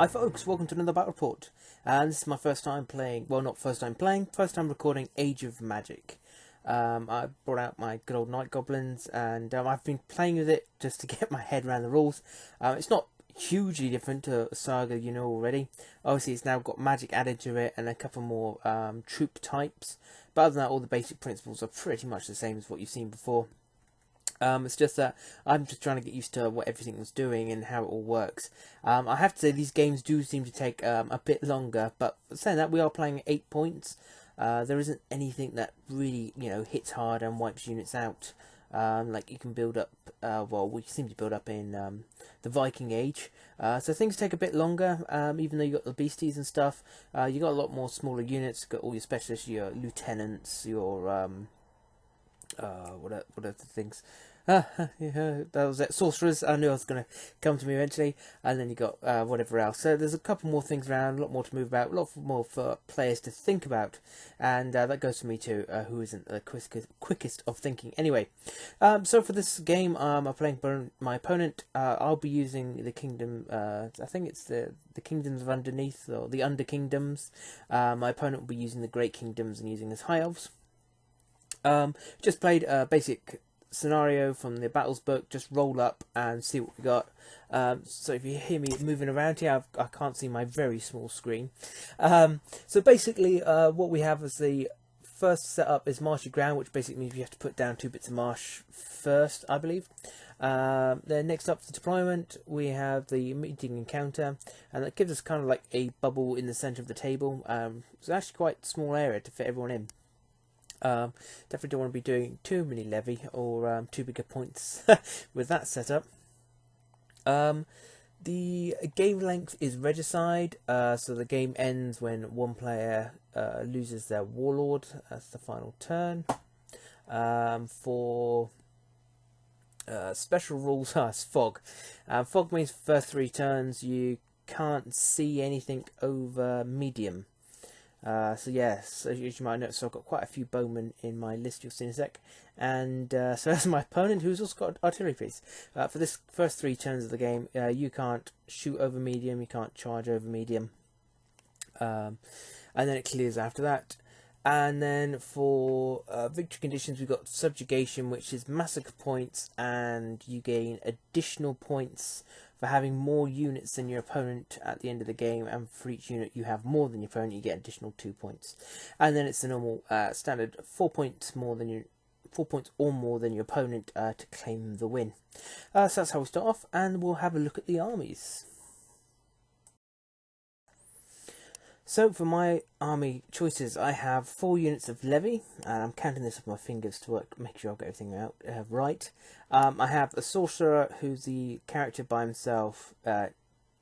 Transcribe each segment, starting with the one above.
Hi folks, welcome to another battle report. And this is my first time playing, well not first time playing, first time recording Age of Magic. I brought out my good old Night Goblins and I've been playing with it just to get my head around the rules. It's not hugely different to Saga, you know already. Obviously it's now got magic added to it and a couple more troop types. But other than that, all the basic principles are pretty much the same as what you've seen before. It's just that I'm just trying to get used to what everything was doing and how it all works. I have to say these games do seem to take a bit longer, but saying that, we are playing at 8 points. There isn't anything that really, hits hard and wipes units out. Like you can build up, well, we seem to build up in the Viking Age. So things take a bit longer, even though you got the beasties and stuff. You got a lot more smaller units. Got all your specialists, your lieutenants, your what are the things? Yeah, that was it. Sorcerers. I knew it was going to come to me eventually. And then you got whatever else. So there's a couple more things around, a lot more to move about, a lot more for players to think about. And that goes for me too, who isn't the quickest of thinking. Anyway, so for this game, I'm playing my opponent. I'll be using the kingdom, I think it's the kingdoms of underneath, or the under kingdoms. My opponent will be using the great kingdoms and using his high elves. Just played a basic scenario from the battles book. Just roll up and see what we got. So if you hear me moving around here, I can't see my very small screen. So basically what we have as the first setup is marshy ground, which basically means you have to put down 2 bits of marsh first, I believe. Then next up for deployment, we have the meeting encounter, and that gives us kind of like a bubble in the centre of the table. It's actually quite a small area to fit everyone in. Definitely don't want to be doing too many levy or too big a points with that setup. The game length is regicide, so the game ends when one player loses their warlord. That's the final turn. For special rules, it's fog. Fog means first 3 turns you can't see anything over medium. So yes, as you might notice, I've got quite a few bowmen in my list, you'll see in a sec. And so that's my opponent, who's also got an artillery piece. For this first 3 turns of the game, you can't shoot over medium, you can't charge over medium. And then it clears after that. And then for victory conditions, we've got subjugation, which is massacre points, and you gain additional points for having more units than your opponent at the end of the game, and for each unit you have more than your opponent, you get additional 2 points. And then it's the normal standard 4 points more than your 4 points or more than your opponent to claim the win. So that's how we start off, and we'll have a look at the armies. So for my army choices, I have 4 units of levy, and I'm counting this with my fingers to make sure I've got everything out right. I have a sorcerer, who's the character by himself,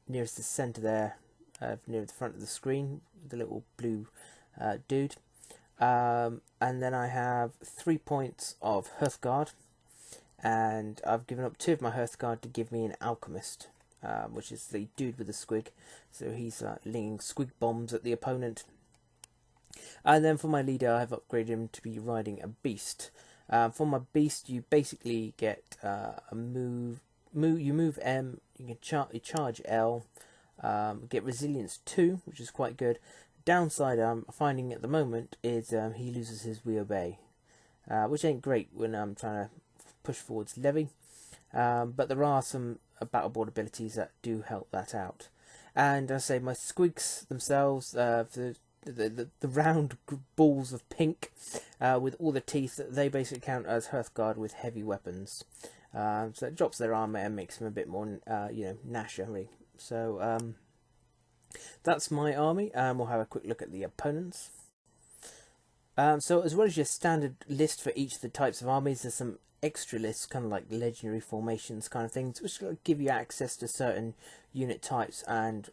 nearest the centre there, near the front of the screen, the little blue dude. And then I have 3 points of Hearthguard, and I've given up 2 of my Hearthguard to give me an alchemist. Which is the dude with the squig, so he's linging squig bombs at the opponent. And then for my leader, I've upgraded him to be riding a beast. For my beast, you basically get a move. You move M, you can charge L, get resilience 2, which is quite good. Downside I'm finding at the moment is he loses his we obey, which ain't great when I'm trying to push forwards levy. But there are some battleboard abilities that do help that out. And I say my squigs themselves, the round balls of pink with all the teeth, they basically count as Hearthguard with heavy weapons. So it drops their armor and makes them a bit more, nasher, really. So that's my army, and we'll have a quick look at the opponents. So as well as your standard list for each of the types of armies, there's some extra lists, kind of like legendary formations kind of things, which will give you access to certain unit types, and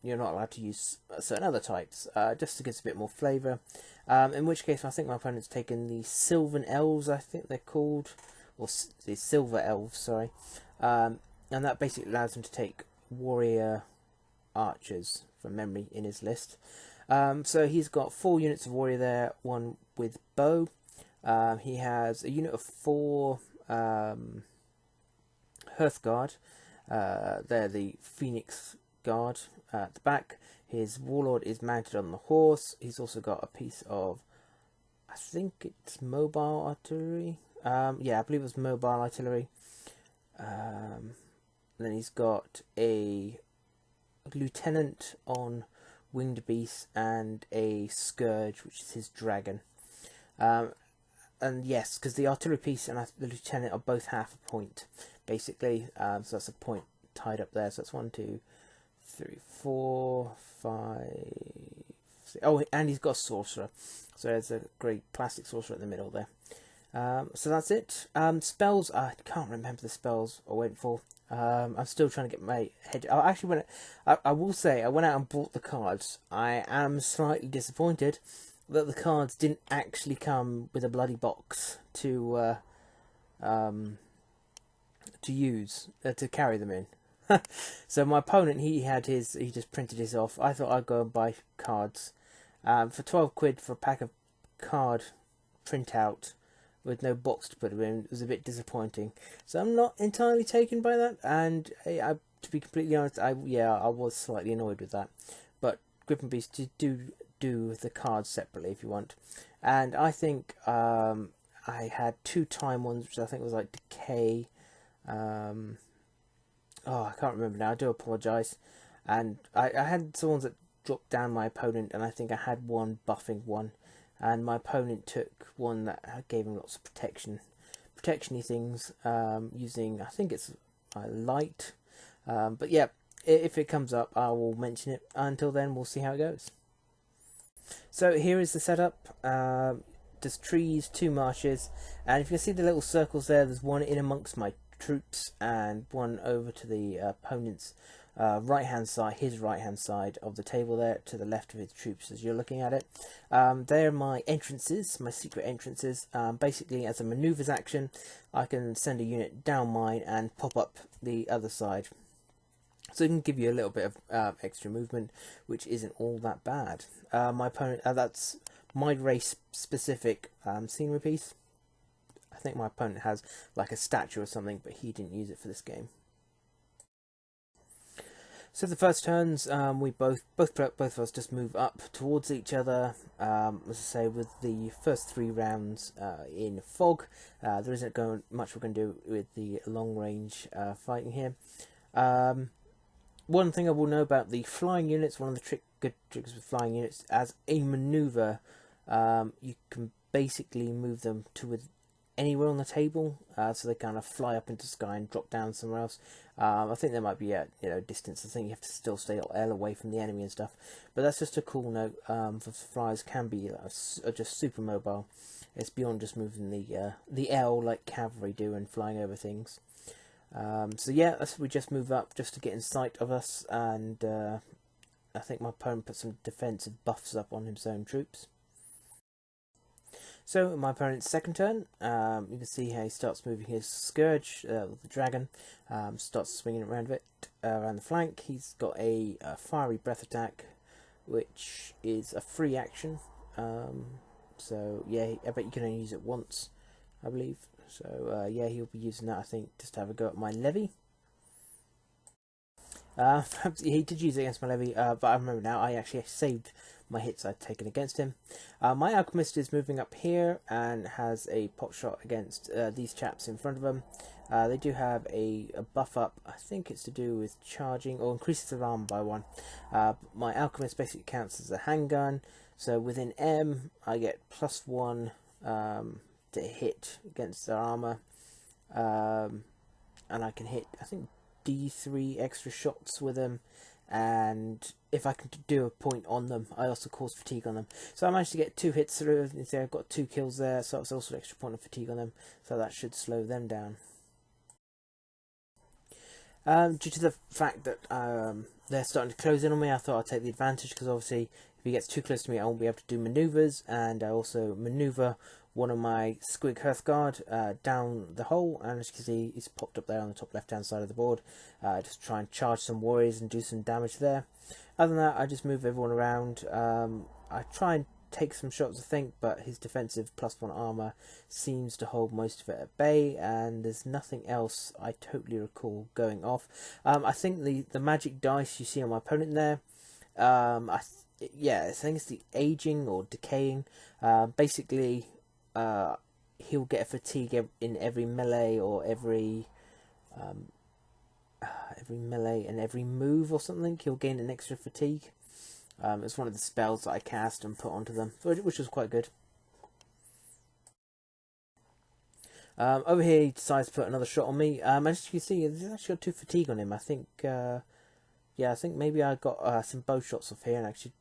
you're not allowed to use certain other types, just to give us a bit more flavour. In which case, I think my opponent's taken the Sylvan Elves, I think they're called, or the Silver Elves, sorry, and that basically allows him to take warrior archers from memory in his list. So he's got 4 units of warrior there, 1 with bow. He has a unit of 4 Hearthguard. They're the Phoenix guard at the back. His warlord is mounted on the horse. He's also got a piece of, I think it's mobile artillery. Yeah, I believe it was mobile artillery. Then he's got a lieutenant on winged beast and a scourge, which is his dragon. And yes, because the artillery piece and the lieutenant are both half a point, basically. So that's a point tied up there. So that's 1, 2, 3, 4, 5, 6. Oh, and he's got a sorcerer. So there's a great classic sorcerer in the middle there. So that's it. Spells, I can't remember the spells I went for. I'm still trying to get my head. I will say, I went out and bought the cards. I am slightly disappointed that the cards didn't actually come with a bloody box to use to carry them in. So my opponent, he just printed his off. I thought I'd go and buy cards for 12 quid for a pack of card printout with no box to put them in. It was a bit disappointing. So I'm not entirely taken by that, and to be completely honest, I was slightly annoyed with that. But Grip and Beast do the cards separately if you want. And I think I had 2 time ones, which I think was like Decay. I can't remember now. I do apologise. And I had some ones that dropped down my opponent, and I think I had one buffing one. And my opponent took one that gave him lots of protection-y things, using, I think it's light. But yeah, if it comes up, I will mention it. Until then, we'll see how it goes. So here is the setup. There's trees, 2 marshes, and if you can see the little circles there, there's one in amongst my troops and one over to the opponent's right-hand side, his right-hand side of the table there, to the left of his troops as you're looking at it. They're my entrances, my secret entrances. Basically, as a manoeuvres action, I can send a unit down mine and pop up the other side. So it can give you a little bit of extra movement, which isn't all that bad. My opponent, that's my race-specific scenery piece. I think my opponent has like a statue or something, but he didn't use it for this game. So the first turns, we both of us just move up towards each other. As I say, with the first 3 rounds in fog, there isn't much we're going to do with the long range fighting here. One thing I will know about the flying units, one of the good tricks with flying units, as a manoeuvre, you can basically move them to anywhere on the table, so they kind of fly up into the sky and drop down somewhere else. I think there might be a distance. I think you have to still stay L away from the enemy and stuff. But that's just a cool note. For flyers can be just super mobile. It's beyond just moving the L like cavalry do and flying over things. So yeah, we just move up just to get in sight of us, and I think my opponent put some defensive buffs up on his own troops. So my opponent's second turn, you can see how he starts moving his scourge, the dragon, starts swinging around around the flank. He's got a fiery breath attack, which is a free action. So yeah, I bet you can only use it once, I believe. So yeah, he'll be using that, I think, just to have a go at my levy. He did use it against my levy, but I remember now I actually saved my hits I'd taken against him. My alchemist is moving up here and has a pot shot against these chaps in front of them. They do have a buff up. I think it's to do with charging, or increases their armor by 1. My alchemist basically counts as a handgun, so within M I get +1 to hit against their armor, and I can hit, I think, D3 extra shots with them, and if I can do a point on them, I also cause fatigue on them. So I managed to get 2 hits through. I've got 2 kills there, so it's also an extra point of fatigue on them, so that should slow them down. Due to the fact that they're starting to close in on me, I thought I'd take the advantage, because obviously if he gets too close to me I won't be able to do manoeuvres, and I also manoeuvre one of my Squig Hearthguard down the hole, and as you can see, he's popped up there on the top left hand side of the board. Just try and charge some warriors and do some damage there. Other than that, I just move everyone around. I try and take some shots, I think, but his defensive +1 armor seems to hold most of it at bay, and there's nothing else I totally recall going off. I think the magic dice you see on my opponent there, I think it's the aging or decaying. Basically, he'll get a fatigue in every melee or every melee and every move or something. He'll gain an extra fatigue. It's one of the spells that I cast and put onto them, which was quite good. Over here, he decides to put another shot on me. As you can see, there's actually got 2 fatigue on him. I think, I think maybe I got some bow shots off here and actually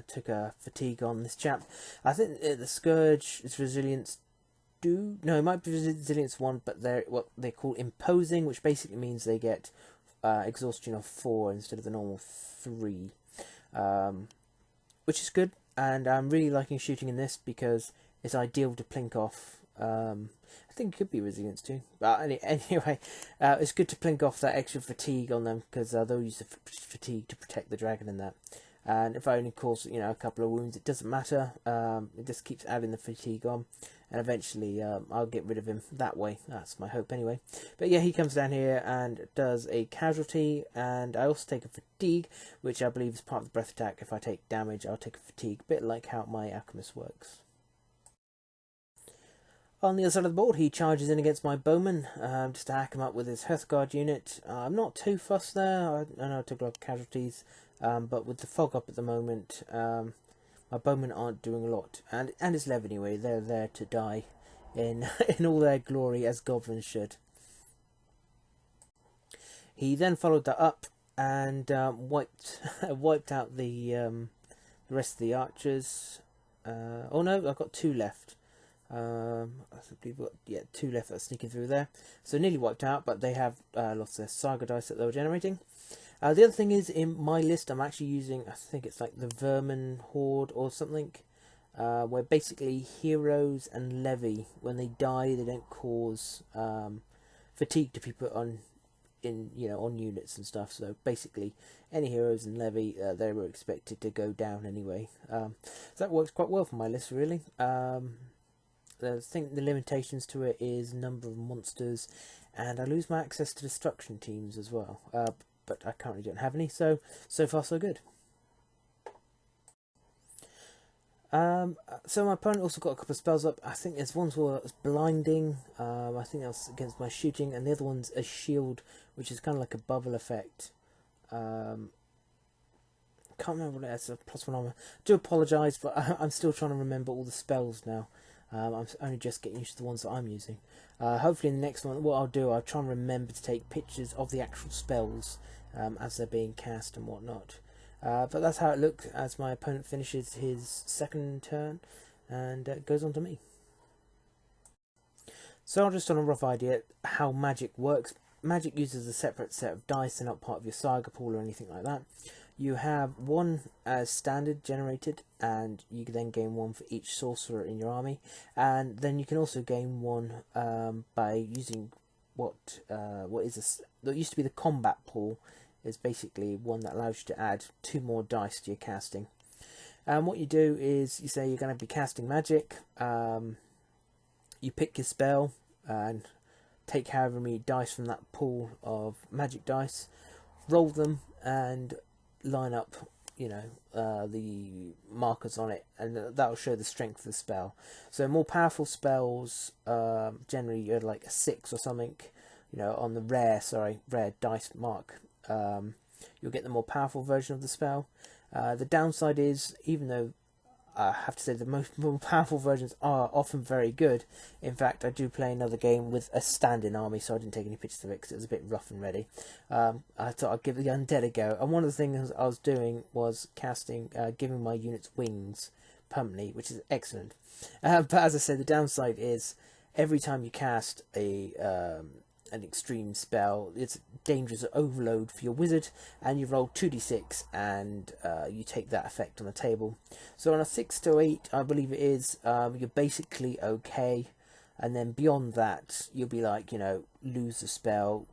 took a fatigue on this chap. I think the Scourge is resilience 2. No, it might be resilience 1, but they're what they call imposing, which basically means they get exhaustion of 4 instead of the normal 3. Which is good, and I'm really liking shooting in this because it's ideal to plink off. I think it could be resilience too, but anyway, it's good to plink off that extra fatigue on them because they'll use the fatigue to protect the dragon in that. And if I only cause a couple of wounds, it doesn't matter. It just keeps adding the fatigue on, and eventually I'll get rid of him that way. That's my hope anyway. But yeah, he comes down here and does a casualty, and I also take a fatigue, which I believe is part of the breath attack. If I take damage, I'll take a fatigue, a bit like how my alchemist works. On the other side of the board, he charges in against my bowman, just to hack him up with his Hearthguard unit. I'm not too fussed there. I know I took a lot of casualties, but with the fog up at the moment, my bowmen aren't doing a lot. And it's Lev anyway, they're there to die in in all their glory, as goblins should. He then followed that up and wiped out the rest of the archers. Oh no, I've got 2 left. I think we've got 2 left that are sneaking through there, so nearly wiped out, but they have lost their saga dice that they were generating. The other thing is, in my list I'm actually using, I think it's like the Vermin Horde or something, where basically heroes and levy, when they die, they don't cause fatigue to be put on on units and stuff. So basically any heroes and levy, they were expected to go down anyway. So that works quite well for my list, really. I think the limitations to it is number of monsters, and I lose my access to destruction teams as well. But I currently don't have any, so far so good. So my opponent also got a couple of spells up. I think there's one was blinding. I think that's against my shooting, and the other one's a shield, which is kind of like a bubble effect. Can't remember what it is. A +1 armor. Do apologise, but I'm still trying to remember all the spells now. I'm only just getting used to the ones that I'm using. Hopefully in the next one, what I'll do, I'll try and remember to take pictures of the actual spells as they're being cast and whatnot. But that's how it looks as my opponent finishes his second turn and goes on to me. So just on a rough idea how magic works. Magic uses a separate set of dice, they're not part of your saga pool or anything like that. You have one as standard generated, and you can then gain 1 for each sorcerer in your army, and then you can also gain 1 by using what used to be the combat pool. Is basically one that allows you to add 2 more dice to your casting. And what you do is you say you're going to be casting magic. You pick your spell and take however many dice from that pool of magic dice, roll them, and line up the markers on it, and that will show the strength of the spell. So more powerful spells, generally you're like a 6 or something, on the rare dice mark, you'll get the more powerful version of the spell. The downside is, even though I have to say the more powerful versions are often very good. In fact, I do play another game with a stand-in army, so I didn't take any pictures of it because it was a bit rough and ready. I thought I'd give the undead a go, and one of the things I was doing was casting, giving my units wings permanently, which is excellent. But as I said, the downside is every time you cast an extreme spell, it's dangerous overload for your wizard, and you roll 2d6 and you take that effect on the table. So on a 6 to 8, I believe it is, you're basically okay, and then beyond that you'll be like, lose a spell,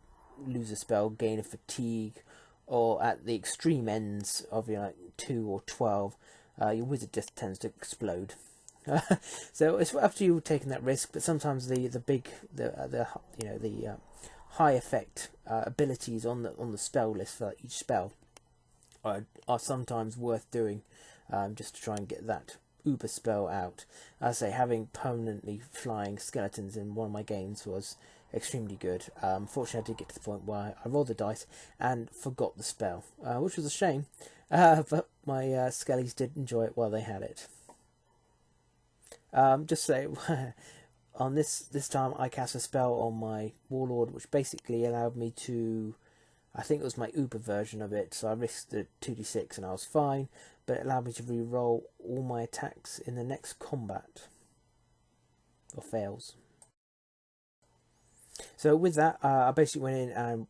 gain a fatigue, or at the extreme ends of 2 or 12, your wizard just tends to explode. So it's up to you taking that risk, but sometimes the high effect abilities on the spell list for each spell are sometimes worth doing, just to try and get that uber spell out. As I say, having permanently flying skeletons in one of my games was extremely good. Fortunately, I did get to the point where I rolled the dice and forgot the spell, which was a shame, but my skellies did enjoy it while they had it. Just say, on this time I cast a spell on my warlord, which basically allowed me to, I think it was my uber version of it, so I risked the 2d6 and I was fine, but it allowed me to re-roll all my attacks in the next combat, or fails. So with that, I basically went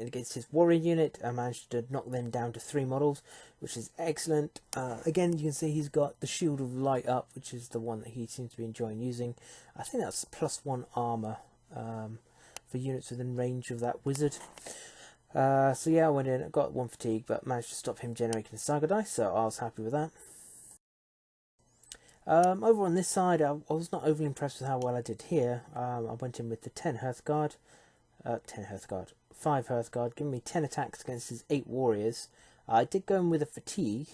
in against his warrior unit. I managed to knock them down to 3 models, which is excellent. Again, you can see he's got the Shield of Light up, which is the one that he seems to be enjoying using. I think that's +1 armor for units within range of that wizard. So yeah, I went in, got 1 fatigue, but managed to stop him generating SAGA dice, so I was happy with that. Over on this side, I was not overly impressed with how well I did here. I went in with the 5 Hearthguard, giving me 10 attacks against his 8 warriors. I did go in with a fatigue,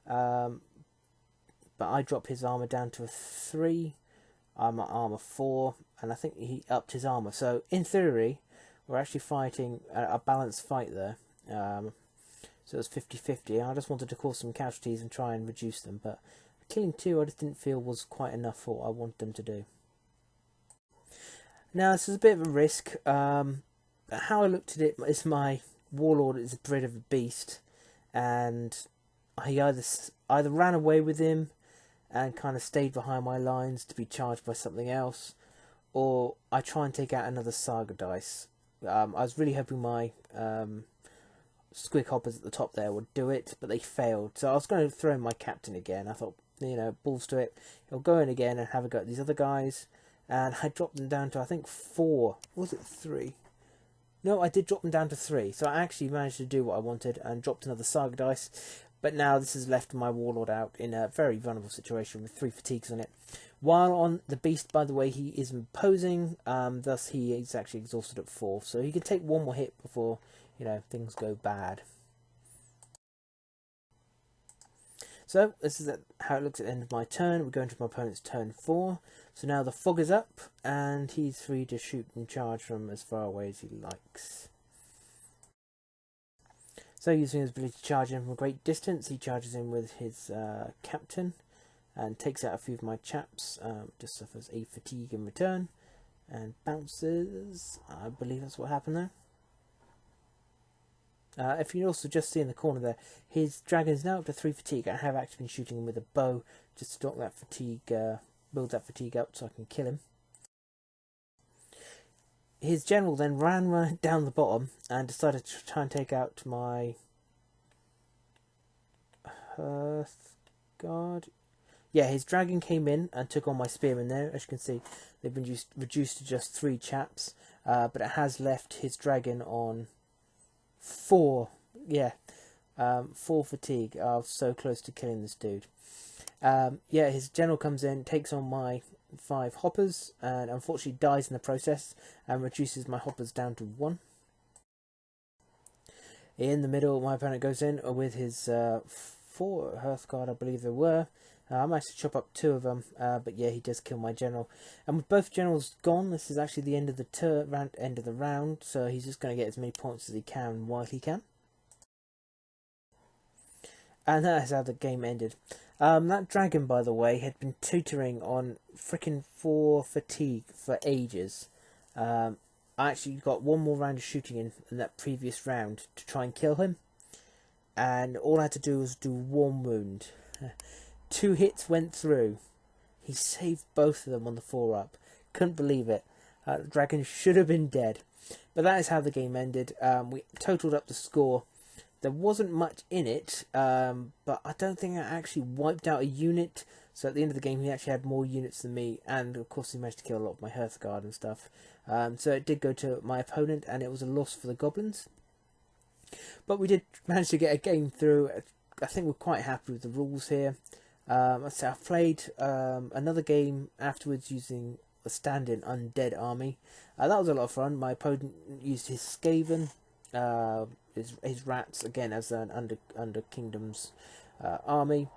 but I dropped his armor down to a 3. I'm at armor 4, and I think he upped his armor. So in theory, we're actually fighting a balanced fight there. So it was 50-50. I just wanted to cause some casualties and try and reduce them, but killing 2 I just didn't feel was quite enough for what I wanted them to do. Now this is a bit of a risk. How I looked at it is my warlord is a bit of a beast, and I either ran away with him and kind of stayed behind my lines to be charged by something else, or I try and take out another SAGA dice. I was really hoping my squig hoppers at the top there would do it, but they failed. So I was going to throw in my captain again. I thought, balls to it. He'll go in again and have a go at these other guys. And I dropped them down to, I think, 4. Was it 3? No, I did drop them down to 3. So I actually managed to do what I wanted and dropped another SAGA dice. But now this has left my warlord out in a very vulnerable situation with 3 fatigues on it. While on the beast, by the way, he is imposing. Thus, he is actually exhausted at 4. So he can take 1 more hit before, things go bad. So this is how it looks at the end of my turn. We're going to my opponent's turn 4. So now the fog is up, and he's free to shoot and charge from as far away as he likes. So using his ability to charge in from a great distance, he charges in with his captain and takes out a few of my chaps, just suffers a fatigue in return, and bounces. I believe that's what happened there. If you can also just see in the corner there, his dragon is now up to 3 fatigue. I have actually been shooting him with a bow just to knock that fatigue, build that fatigue up so I can kill him. His general then ran down the bottom and decided to try and take out my Hearthguard. Yeah, his dragon came in and took on my spearmen there. As you can see, they've been reduced to just 3 chaps, but it has left his dragon on 4. Yeah, 4 fatigue. I was so close to killing this dude. Yeah, his general comes in, takes on my 5 hoppers, and unfortunately dies in the process and reduces my hoppers down to 1. In the middle, my opponent goes in with his 4 Hearthguard, I believe there were. I managed to chop up 2 of them, but yeah, he does kill my general. And with both generals gone, this is actually the end of the round, so he's just going to get as many points as he can while he can. And that is how the game ended. That dragon, by the way, had been tutoring on frickin' 4 fatigue for ages. I actually got 1 more round of shooting in that previous round to try and kill him. And all I had to do was do 1 wound. 2 hits went through. He saved both of them on the 4-up. Couldn't believe it. The dragon should have been dead. But that is how the game ended. We totaled up the score. There wasn't much in it, but I don't think I actually wiped out a unit. So at the end of the game, he actually had more units than me. And of course, he managed to kill a lot of my Hearthguard and stuff. So it did go to my opponent, and it was a loss for the goblins. But we did manage to get a game through. I think we're quite happy with the rules here. So I've played another game afterwards using a stand-in undead army. That was a lot of fun. My opponent used his Skaven, his rats again as an under kingdoms army.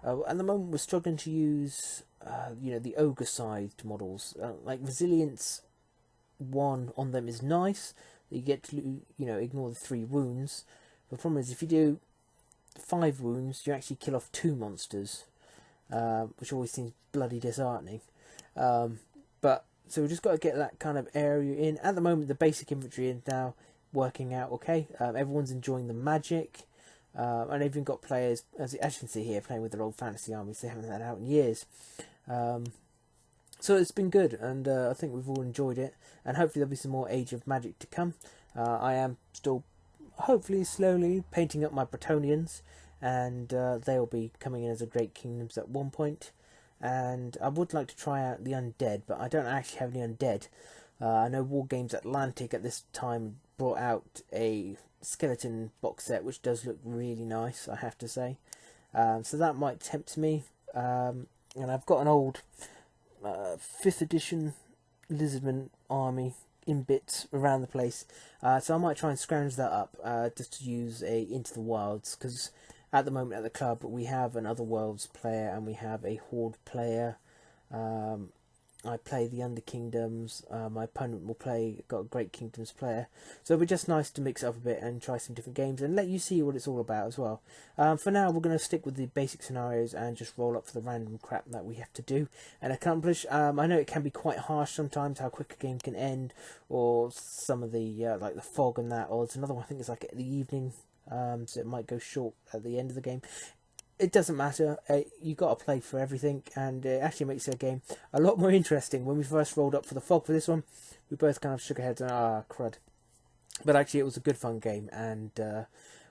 At the moment, we're struggling to use the ogre-sized models. Like Resilience 1 on them is nice. You get to ignore the 3 wounds. The problem is if you do 5 wounds, you actually kill off 2 monsters, which always seems bloody disheartening. But so we just got to get that kind of area in. At the moment, the basic infantry is now working out okay. Everyone's enjoying the magic, and even got players, as you can see here, playing with their old fantasy armies. They haven't had out in years. So it's been good, and I think we've all enjoyed it. And hopefully there'll be some more Age of Magic to come. I am still, hopefully, slowly painting up my Bretonians, and they'll be coming in as a Great Kingdoms at one point. And I would like to try out the undead, but I don't actually have any undead. I know War Games Atlantic at this time brought out a skeleton box set, which does look really nice, I have to say. So that might tempt me. And I've got an old 5th edition Lizardman army in bits around the place, so I might try and scrounge that up just to use a Into the Wilds, because at the moment at the club we have an Other Worlds player and we have a Horde player. I play the Under Kingdoms. My opponent will got a Great Kingdoms player. So it'll be just nice to mix it up a bit and try some different games and let you see what it's all about as well. For now, we're going to stick with the basic scenarios and just roll up for the random crap that we have to do and accomplish. I know it can be quite harsh sometimes how quick a game can end, or some of the like the fog and that, or it's another one I think it's like at the evening, so it might go short at the end of the game. It doesn't matter. You got to play for everything, and it actually makes the game a lot more interesting. When we first rolled up for the fog for this one, we both kind of shook our heads and crud. But actually, it was a good fun game, and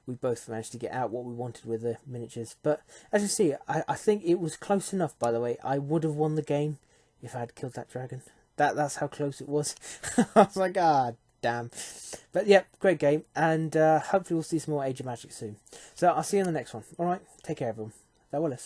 we both managed to get out what we wanted with the miniatures. But as you see, I think it was close enough. By the way, I would have won the game if I had killed that dragon. That's how close it was. I was like, damn. But yeah, great game, and hopefully we'll see some more Age of Magic soon. So I'll see you in the next one. Alright, take care everyone. Farewell.